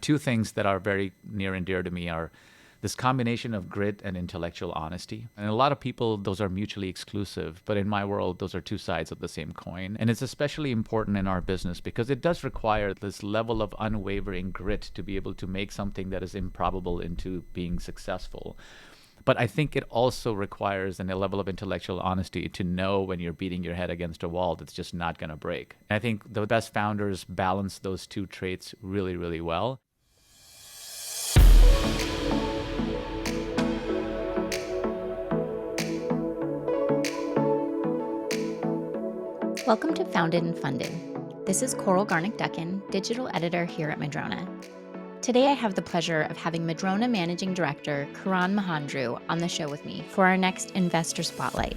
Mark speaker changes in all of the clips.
Speaker 1: two things that are very near and dear to me are this combination of grit and intellectual honesty. And a lot of people, those are mutually exclusive. But in my world, those are two sides of the same coin. And it's especially important in our business because it does require this level of unwavering grit to be able to make something that is improbable into being successful. But I think it also requires a level of intellectual honesty to know when you're beating your head against a wall that's just not going to break. And I think the best founders balance those two traits really, really well.
Speaker 2: Welcome to Founded and Funded. This is Coral Garnick-Duckin, digital editor here at Madrona. Today I have the pleasure of having Madrona Managing Director Karan Mehandru on the show with me for our next Investor Spotlight.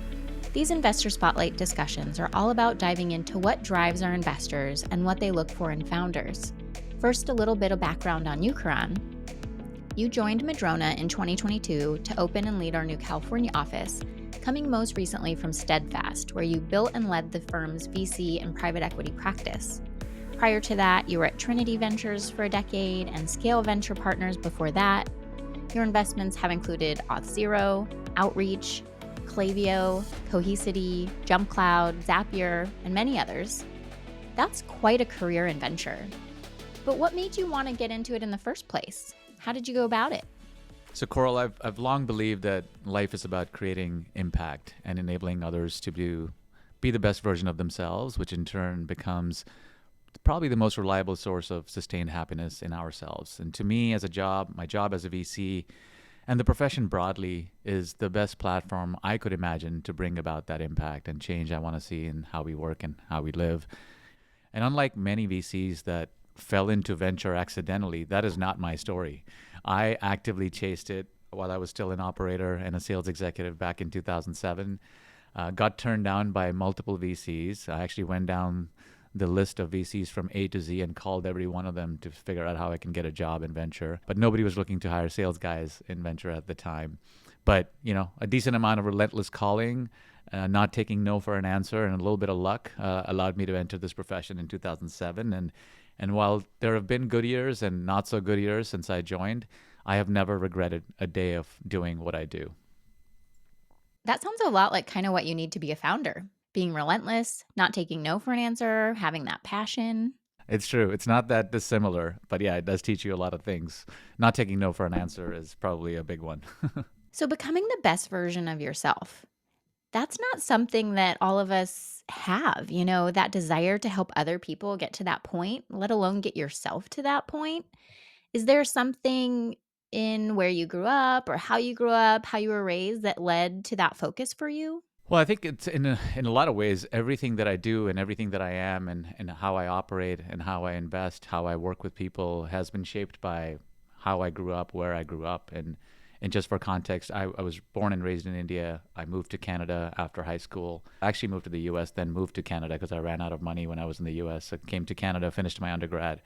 Speaker 2: These Investor Spotlight discussions are all about diving into what drives our investors and what they look for in founders. First, a little bit of background on you, Karan. You joined Madrona in 2022 to open and lead our new California office, coming most recently from Steadfast, where you built and led the firm's VC and private equity practice. Prior to that, you were at Trinity Ventures for a decade and Scale Venture Partners before that. Your investments have included Auth0, Outreach, Klaviyo, Cohesity, JumpCloud, Zapier, and many others. That's quite a career in venture. But what made you want to get into it in the first place? How did you go about it?
Speaker 1: So, Coral, I've long believed that life is about creating impact and enabling others to be the best version of themselves, which in turn becomes probably the most reliable source of sustained happiness in ourselves. And to me, as a job, my job as a VC, and the profession broadly is the best platform I could imagine to bring about that impact and change I want to see in how we work and how we live. And unlike many VCs that fell into venture accidentally, that is not my story. I actively chased it while I was still an operator and a sales executive back in 2007. Got turned down by multiple VCs. I actually went down the list of VCs from A to Z and called every one of them to figure out how I can get a job in venture. But nobody was looking to hire sales guys in venture at the time. But, a decent amount of relentless calling, not taking no for an answer, and a little bit of luck allowed me to enter this profession in 2007. And while there have been good years and not so good years since I joined, I have never regretted a day of doing what I do.
Speaker 2: That sounds a lot like kind of what you need to be a founder. Being relentless, not taking no for an answer, having that passion.
Speaker 1: It's true. It's not that dissimilar, but yeah, it does teach you a lot of things. Not taking no for an answer is probably a big one.
Speaker 2: So becoming the best version of yourself, that's not something that all of us have, that desire to help other people get to that point, let alone get yourself to that point. Is there something in where you grew up or how you grew up, how you were raised that led to that focus for you?
Speaker 1: Well, I think it's in a lot of ways, everything that I do and everything that I am and how I operate and how I invest, how I work with people has been shaped by how I grew up, where I grew up. And just for context, I was born and raised in India. I moved to Canada after high school. I actually moved to the US, then moved to Canada because I ran out of money when I was in the US. I came to Canada, finished my undergrad,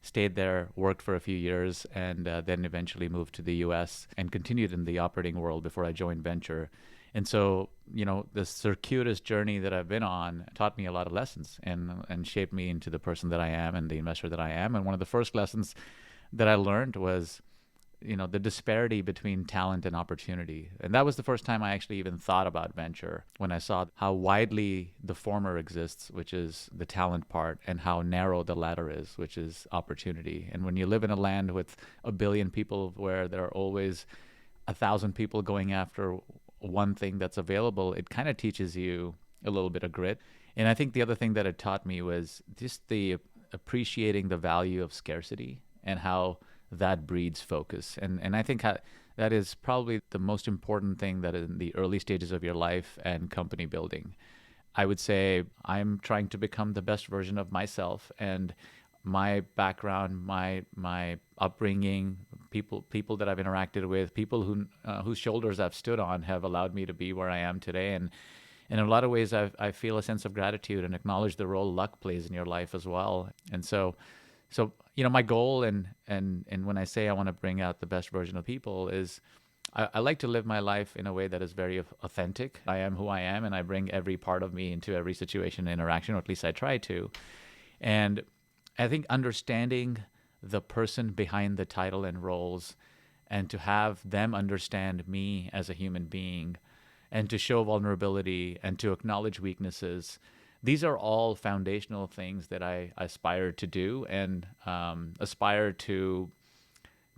Speaker 1: stayed there, worked for a few years, and then eventually moved to the US and continued in the operating world before I joined venture. And so, the circuitous journey that I've been on taught me a lot of lessons and shaped me into the person that I am and the investor that I am. And one of the first lessons that I learned was the disparity between talent and opportunity. And that was the first time I actually even thought about venture, when I saw how widely the former exists, which is the talent part, and how narrow the latter is, which is opportunity. And when you live in a land with 1 billion people where there are always 1,000 people going after one thing that's available, it kind of teaches you a little bit of grit. And I think the other thing that it taught me was just the appreciating the value of scarcity and how that breeds focus. And I think that is probably the most important thing that in the early stages of your life and company building. I would say I'm trying to become the best version of myself, and my background, my upbringing, people that I've interacted with, people whose shoulders I've stood on have allowed me to be where I am today. And in a lot of ways, I feel a sense of gratitude and acknowledge the role luck plays in your life as well. And so my goal and when I say I want to bring out the best version of people is I like to live my life in a way that is very authentic. I am who I am, and I bring every part of me into every situation and interaction, or at least I try to. And I think understanding the person behind the title and roles, and to have them understand me as a human being, and to show vulnerability and to acknowledge weaknesses. These are all foundational things that I aspire to do and aspire to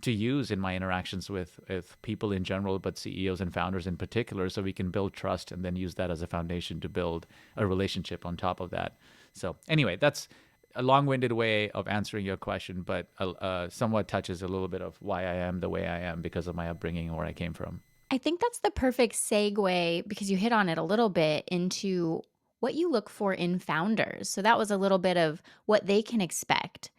Speaker 1: use in my interactions with people in general, but CEOs and founders in particular, so we can build trust and then use that as a foundation to build a relationship on top of that. So anyway, that's a long-winded way of answering your question, but somewhat touches a little bit of why I am the way I am because of my upbringing and where I came from.
Speaker 2: I think that's the perfect segue because you hit on it a little bit into what you look for in founders. So that was a little bit of what they can expect.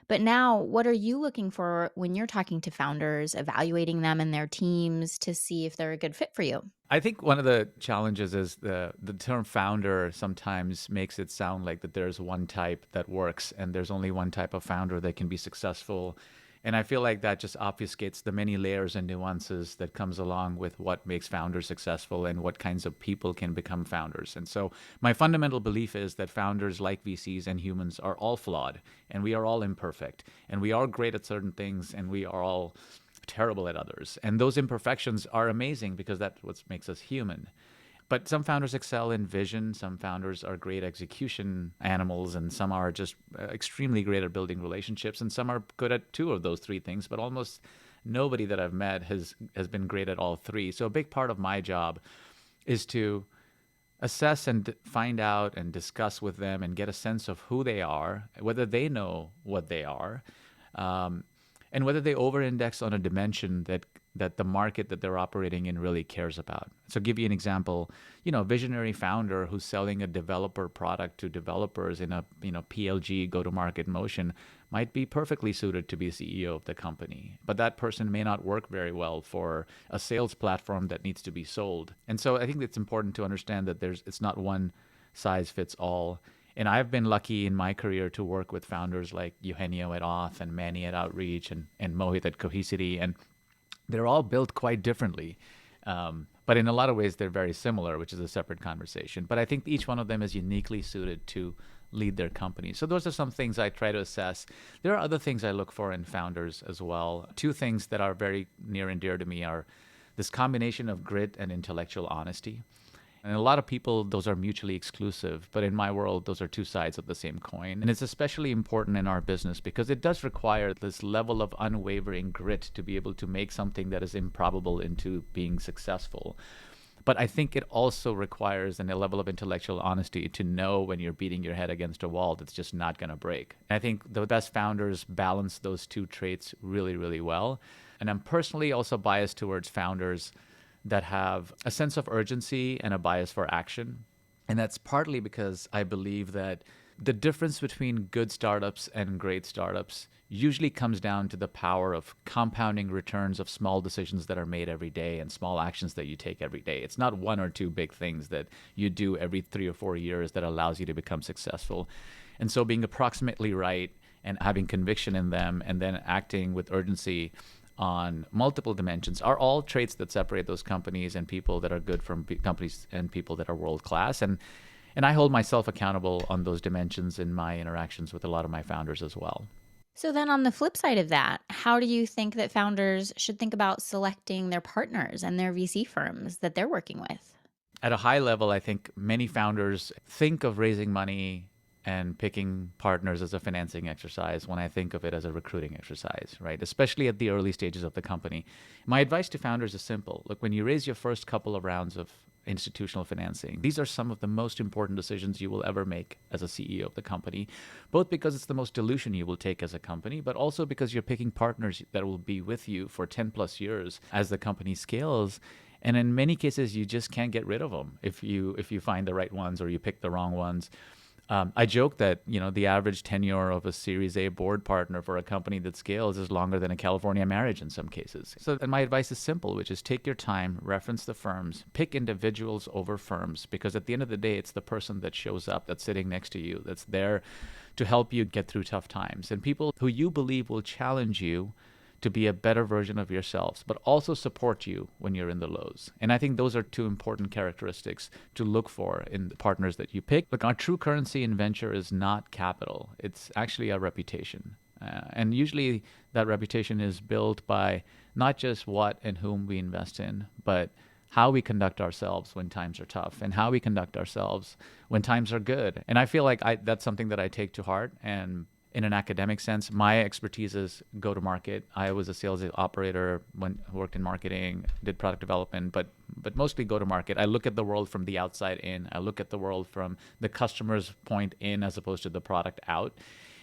Speaker 2: But now, what are you looking for when you're talking to founders, evaluating them and their teams to see if they're a good fit for you?
Speaker 1: I think one of the challenges is the term founder sometimes makes it sound like that there's one type that works and there's only one type of founder that can be successful. And I feel like that just obfuscates the many layers and nuances that comes along with what makes founders successful and what kinds of people can become founders. And so my fundamental belief is that founders, like VCs and humans, are all flawed and we are all imperfect and we are great at certain things and we are all terrible at others. And those imperfections are amazing because that's what makes us human. But some founders excel in vision, some founders are great execution animals, and some are just extremely great at building relationships, and some are good at two of those three things, but almost nobody that I've met has been great at all three. So a big part of my job is to assess and find out and discuss with them and get a sense of who they are, whether they know what they are, um, and whether they over-index on a dimension that the market that they're operating in really cares about. So give you an example, a visionary founder who's selling a developer product to developers in a PLG go-to-market motion might be perfectly suited to be CEO of the company. But that person may not work very well for a sales platform that needs to be sold. And so I think it's important to understand that it's not one size fits all. And I've been lucky in my career to work with founders like Eugenio at Auth and Manny at Outreach and Mohit at Cohesity. And they're all built quite differently. But in a lot of ways, they're very similar, which is a separate conversation. But I think each one of them is uniquely suited to lead their company. So those are some things I try to assess. There are other things I look for in founders as well. Two things that are very near and dear to me are this combination of grit and intellectual honesty. And a lot of people, those are mutually exclusive. But in my world, those are two sides of the same coin. And it's especially important in our business because it does require this level of unwavering grit to be able to make something that is improbable into being successful. But I think it also requires a level of intellectual honesty to know when you're beating your head against a wall that's just not going to break. And I think the best founders balance those two traits really, really well. And I'm personally also biased towards founders that have a sense of urgency and a bias for action. And that's partly because I believe that the difference between good startups and great startups usually comes down to the power of compounding returns of small decisions that are made every day and small actions that you take every day. It's not one or two big things that you do every 3 or 4 years that allows you to become successful. And so being approximately right and having conviction in them and then acting with urgency on multiple dimensions are all traits that separate those companies and people that are good from companies and people that are world class. And I hold myself accountable on those dimensions in my interactions with a lot of my founders as well.
Speaker 2: So then on the flip side of that, how do you think that founders should think about selecting their partners and their VC firms that they're working with?
Speaker 1: At a high level, I think many founders think of raising money and picking partners as a financing exercise when I think of it as a recruiting exercise, right? Especially at the early stages of the company. My advice to founders is simple. Look, when you raise your first couple of rounds of institutional financing, these are some of the most important decisions you will ever make as a CEO of the company, both because it's the most dilution you will take as a company, but also because you're picking partners that will be with you for 10 plus years as the company scales. And in many cases, you just can't get rid of them if you find the right ones or you pick the wrong ones. I joke that the average tenure of a Series A board partner for a company that scales is longer than a California marriage in some cases. So and my advice is simple, which is take your time, reference the firms, pick individuals over firms, because at the end of the day, it's the person that shows up, that's sitting next to you, that's there to help you get through tough times, and people who you believe will challenge you to be a better version of yourselves, but also support you when you're in the lows. And I think those are two important characteristics to look for in the partners that you pick. Look, our true currency in venture is not capital. It's actually our reputation. And usually that reputation is built by not just what and whom we invest in, but how we conduct ourselves when times are tough and how we conduct ourselves when times are good. And I feel like that's something that I take to heart. And in an academic sense, my expertise is go to market. I was a sales operator when worked in marketing, did product development, but mostly go to market. I look at the world from the outside in. I look at the world from the customer's point in as opposed to the product out.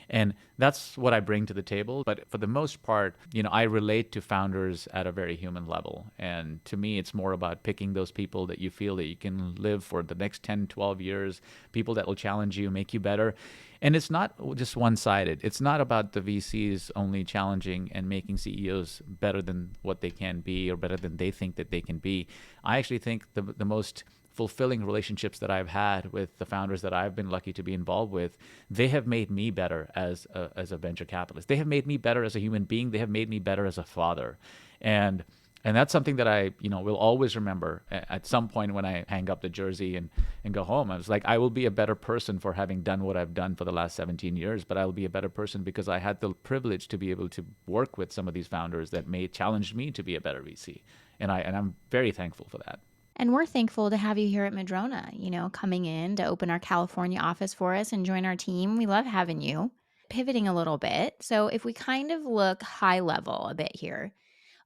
Speaker 1: And that's what I bring to the table. But for the most part, I relate to founders at a very human level. And to me, it's more about picking those people that you feel that you can live for the next 10, 12 years, people that will challenge you, make you better. And it's not just one-sided. It's not about the VCs only challenging and making CEOs better than what they can be or better than they think that they can be. I actually think the most fulfilling relationships that I've had with the founders that I've been lucky to be involved with, they have made me better as a venture capitalist. They have made me better as a human being. They have made me better as a father. And that's something that I, will always remember at some point when I hang up the jersey and go home. I was like, I will be a better person for having done what I've done for the last 17 years, but I will be a better person because I had the privilege to be able to work with some of these founders that may challenge me to be a better VC. And I'm very thankful for that.
Speaker 2: And we're thankful to have you here at Madrona, coming in to open our California office for us and join our team. We love having you. Pivoting a little bit. So if we kind of look high level a bit here,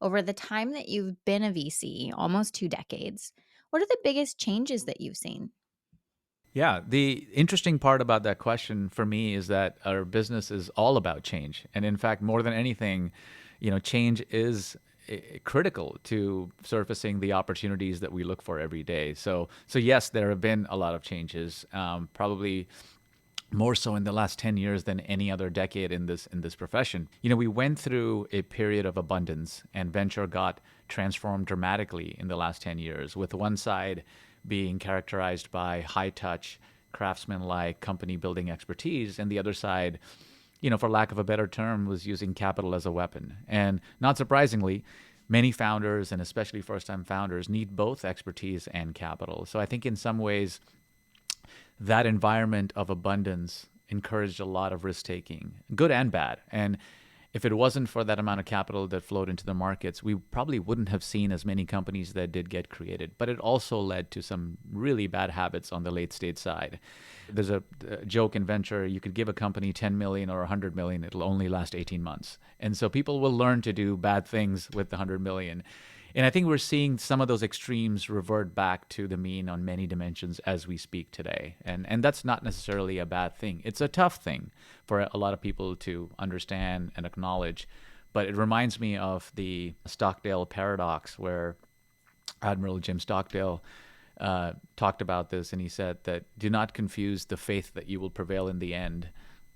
Speaker 2: over the time that you've been a VC, almost 2 decades, what are the biggest changes that you've seen?
Speaker 1: Yeah, the interesting part about that question for me is that our business is all about change. And in fact, more than anything, change is critical to surfacing the opportunities that we look for every day. So yes, there have been a lot of changes, probably more so in the last 10 years than any other decade in this profession. We went through a period of abundance and venture got transformed dramatically in the last 10 years, with one side being characterized by high touch, craftsman-like company building expertise, and the other side, for lack of a better term, was using capital as a weapon. And not surprisingly, many founders, and especially first-time founders, need both expertise and capital. So I think in some ways, that environment of abundance encouraged a lot of risk taking, good and bad. And if it wasn't for that amount of capital that flowed into the markets, we probably wouldn't have seen as many companies that did get created. But it also led to some really bad habits on the late stage side. There's a joke in venture: you could give a company 10 million or 100 million, it'll only last 18 months. And so people will learn to do bad things with the 100 million. And I think we're seeing some of those extremes revert back to the mean on many dimensions as we speak today. And that's not necessarily a bad thing. It's a tough thing for a lot of people to understand and acknowledge. But it reminds me of the Stockdale paradox, where Admiral Jim Stockdale talked about this, and he said that do not confuse the faith that you will prevail in the end,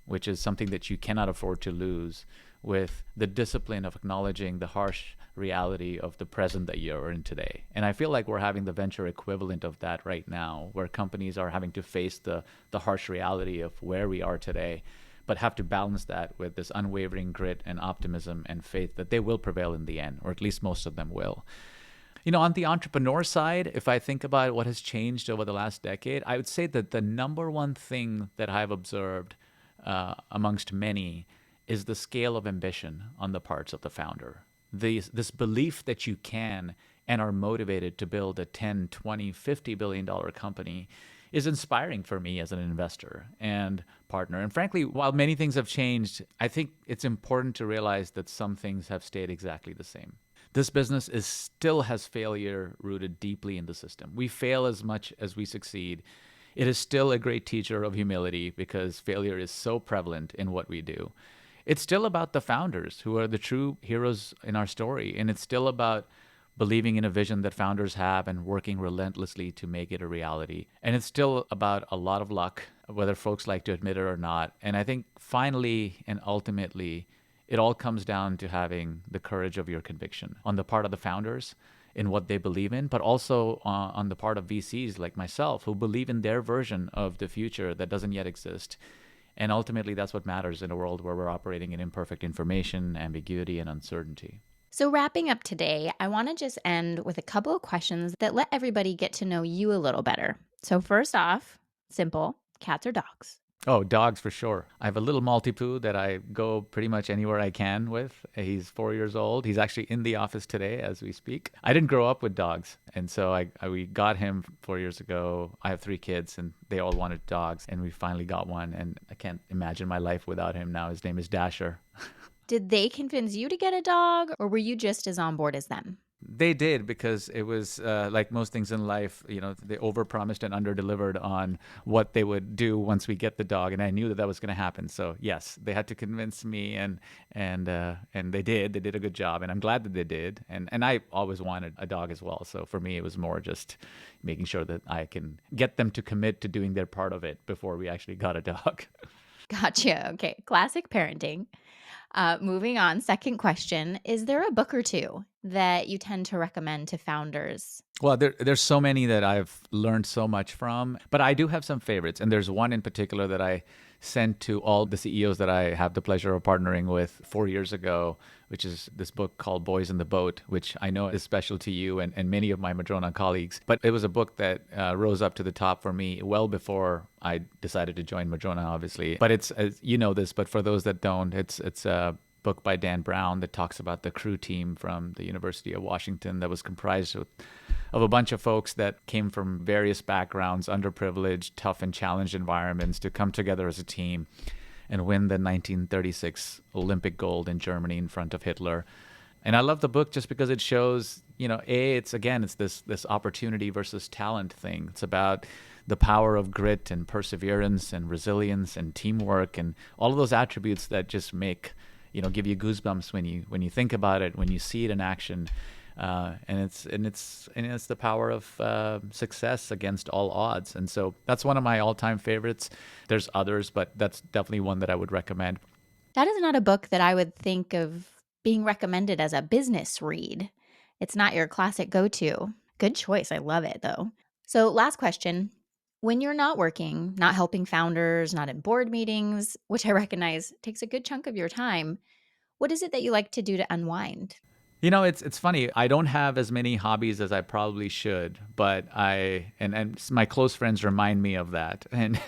Speaker 1: which is something that you cannot afford to lose, with the discipline of acknowledging the harsh reality of the present that you're in today. And I feel like we're having the venture equivalent of that right now, where companies are having to face the harsh reality of where we are today, but have to balance that with this unwavering grit and optimism and faith that they will prevail in the end, or at least most of them will. On the entrepreneur side, if I think about what has changed over the last decade, I would say that the number one thing that I've observed amongst many is the scale of ambition on the parts of the founder. This belief that you can and are motivated to build a 10, 20, $50 billion company is inspiring for me as an investor and partner. And frankly, while many things have changed, I think it's important to realize that some things have stayed exactly the same. This business still has failure rooted deeply in the system. We fail as much as we succeed. It is still a great teacher of humility because failure is so prevalent in what we do. It's still about the founders who are the true heroes in our story. And it's still about believing in a vision that founders have and working relentlessly to make it a reality. And it's still about a lot of luck, whether folks like to admit it or not. And I think finally and ultimately, it all comes down to having the courage of your conviction on the part of the founders in what they believe in, but also on the part of VCs like myself who believe in their version of the future that doesn't yet exist. And ultimately, that's what matters in a world where we're operating in imperfect information, ambiguity, and uncertainty.
Speaker 2: So, wrapping up today, I want to just end with a couple of questions that let everybody get to know you a little better. So, first off, simple: cats or dogs?
Speaker 1: Oh, dogs for sure. I have a little Maltipoo that I go pretty much anywhere I can with. He's 4 years old. He's actually in the office today as we speak. I didn't grow up with dogs, and so we got him 4 years ago. I have three kids, and they all wanted dogs, and we finally got one. And I can't imagine my life without him now. His name is Dasher.
Speaker 2: Did they convince you to get a dog, or were you just as on board as them?
Speaker 1: They did because it was like most things in life, they overpromised and underdelivered on what they would do once we get the dog, and I knew that that was going to happen. So yes, they had to convince me, and they did. They did a good job, and I'm glad that they did. And I always wanted a dog as well. So for me, it was more just making sure that I can get them to commit to doing their part of it before we actually got a dog.
Speaker 2: Gotcha. Okay. Classic parenting. Moving on. Second question. Is there a book or two that you tend to recommend to founders?
Speaker 1: Well, there's so many that I've learned so much from, but I do have some favorites. And there's one in particular that I sent to all the CEOs that I have the pleasure of partnering with 4 years ago, which is this book called Boys in the Boat, which I know is special to you and many of my Madrona colleagues. But it was a book that rose up to the top for me well before I decided to join Madrona, obviously. But it's, you know this, but for those that don't, it's a book by Dan Brown that talks about the crew team from the University of Washington that was comprised of a bunch of folks that came from various backgrounds, underprivileged, tough and challenged environments to come together as a team and win the 1936 Olympic gold in Germany in front of Hitler. And I love the book just because it shows, it's this opportunity versus talent thing. It's about the power of grit and perseverance and resilience and teamwork and all of those attributes that just give you goosebumps when you think about it, when you see it in action. And it's the power of success against all odds. And so that's one of my all-time favorites. There's others, but that's definitely one that I would recommend.
Speaker 2: That is not a book that I would think of being recommended as a business read. It's not your classic go-to. Good choice. I love it, though. So last question. When you're not working, not helping founders, not in board meetings, which I recognize takes a good chunk of your time, what is it that you like to do to unwind?
Speaker 1: It's funny. I don't have as many hobbies as I probably should, but and my close friends remind me of that. And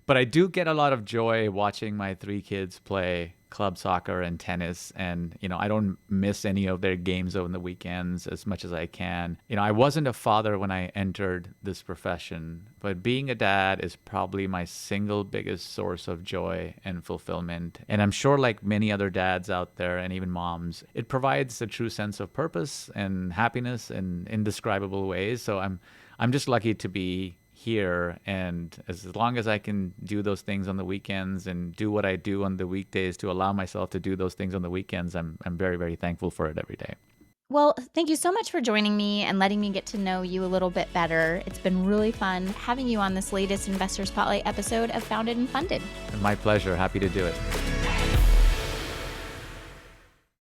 Speaker 1: but I do get a lot of joy watching my three kids play club soccer and tennis, and I don't miss any of their games on the weekends as much as I can. I wasn't a father when I entered this profession, but being a dad is probably my single biggest source of joy and fulfillment. And I'm sure, like many other dads out there and even moms, it provides a true sense of purpose and happiness in indescribable ways. So I'm just lucky to be here, and as long as I can do those things on the weekends and do what I do on the weekdays to allow myself to do those things on the weekends, I'm very, very thankful for it every day.
Speaker 2: Well, thank you so much for joining me and letting me get to know you a little bit better. It's been really fun having you on this latest Investor Spotlight episode of Founded and Funded.
Speaker 1: My pleasure. Happy to do it.